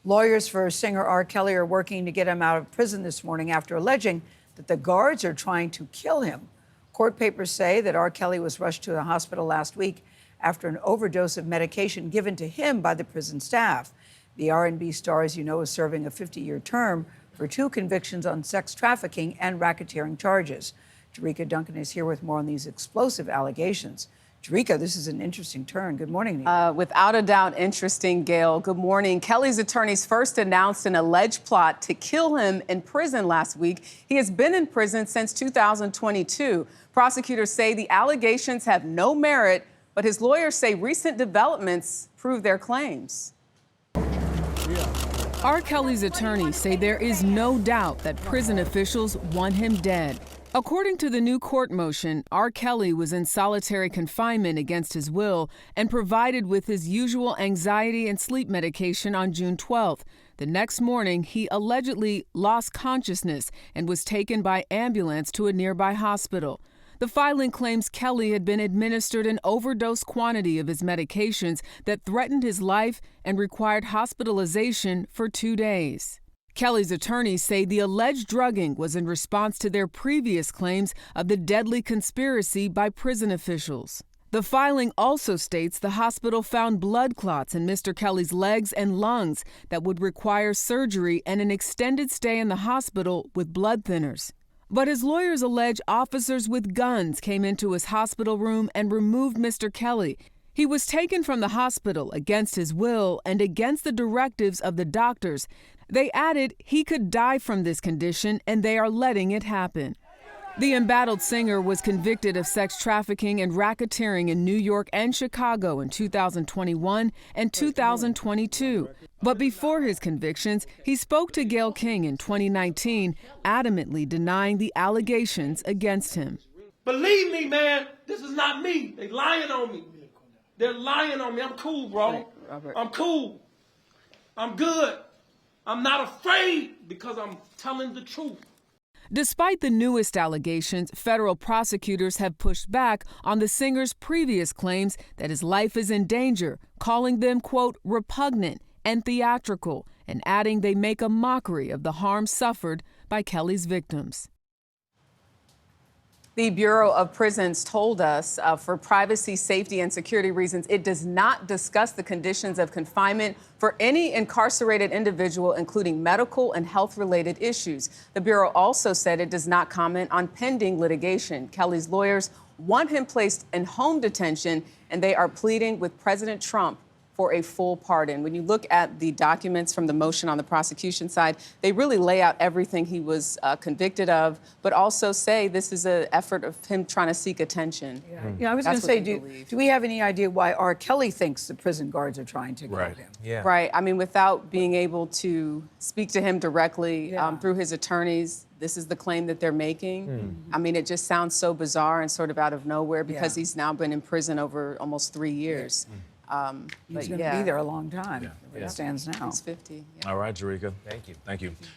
Lawyers for singer R. Kelly are working to get him out of prison this morning after alleging that the guards are trying to kill him. Court papers say that R. Kelly was rushed to the hospital last week after an overdose of medication given to him by the prison staff. The R&B star, as you know, is serving a 50-year term for 2 convictions on sex trafficking and racketeering charges. Jericka Duncan is here with more on these explosive allegations. Jericka, this is an interesting turn. Good morning, Nina. Without a doubt, interesting, Gayle. Good morning. Kelly's attorneys first announced an alleged plot to kill him in prison last week. He has been in prison since 2022. Prosecutors say the allegations have no merit, but his lawyers say recent developments prove their claims. R. Kelly's attorneys say there is no doubt that prison officials want him dead. According to the new court motion, R. Kelly was in solitary confinement against his will and provided with his usual anxiety and sleep medication on June 12th. The next morning, he allegedly lost consciousness and was taken by ambulance to a nearby hospital. The filing claims Kelly had been administered an overdose quantity of his medications that threatened his life and required hospitalization for 2 days. Kelly's attorneys say the alleged drugging was in response to their previous claims of the deadly conspiracy by prison officials. The filing also states the hospital found blood clots in Mr. Kelly's legs and lungs that would require surgery and an extended stay in the hospital with blood thinners. But his lawyers allege officers with guns came into his hospital room and removed Mr. Kelly. He was taken from the hospital against his will and against the directives of the doctors. They added he could die from this condition, and they are letting it happen. The embattled singer was convicted of sex trafficking and racketeering in New York and Chicago in 2021 and 2022. But before his convictions, he spoke to Gayle King in 2019, adamantly denying the allegations against him. Believe me, man, this is not me. They lying on me. They're lying on me. I'm cool, bro. I'm cool. I'm good. I'm not afraid because I'm telling the truth. Despite the newest allegations, federal prosecutors have pushed back on the singer's previous claims that his life is in danger, calling them, quote, repugnant and theatrical, and adding they make a mockery of the harm suffered by Kelly's victims. The Bureau of Prisons told us for privacy, safety, and security reasons, it does not discuss the conditions of confinement for any incarcerated individual, including medical and health-related issues. The Bureau also said it does not comment on pending litigation. Kelly's lawyers want him placed in home detention, and they are pleading with President Trump for a full pardon. When you look at the documents from the motion on the prosecution side, they really lay out everything he was convicted of, but also say this is an effort of him trying to seek attention. Yeah, I was going to say, do we have any idea why R. Kelly thinks the prison guards are trying to kill him? Yeah. Right. I mean, without being able to speak to him directly through his attorneys, this is the claim that they're making. I mean, it just sounds so bizarre and sort of out of nowhere because he's now been in prison over almost 3 years. He's going to be there a long time, it stands now. He's 50. All right, Jericka. Thank you. Thank you.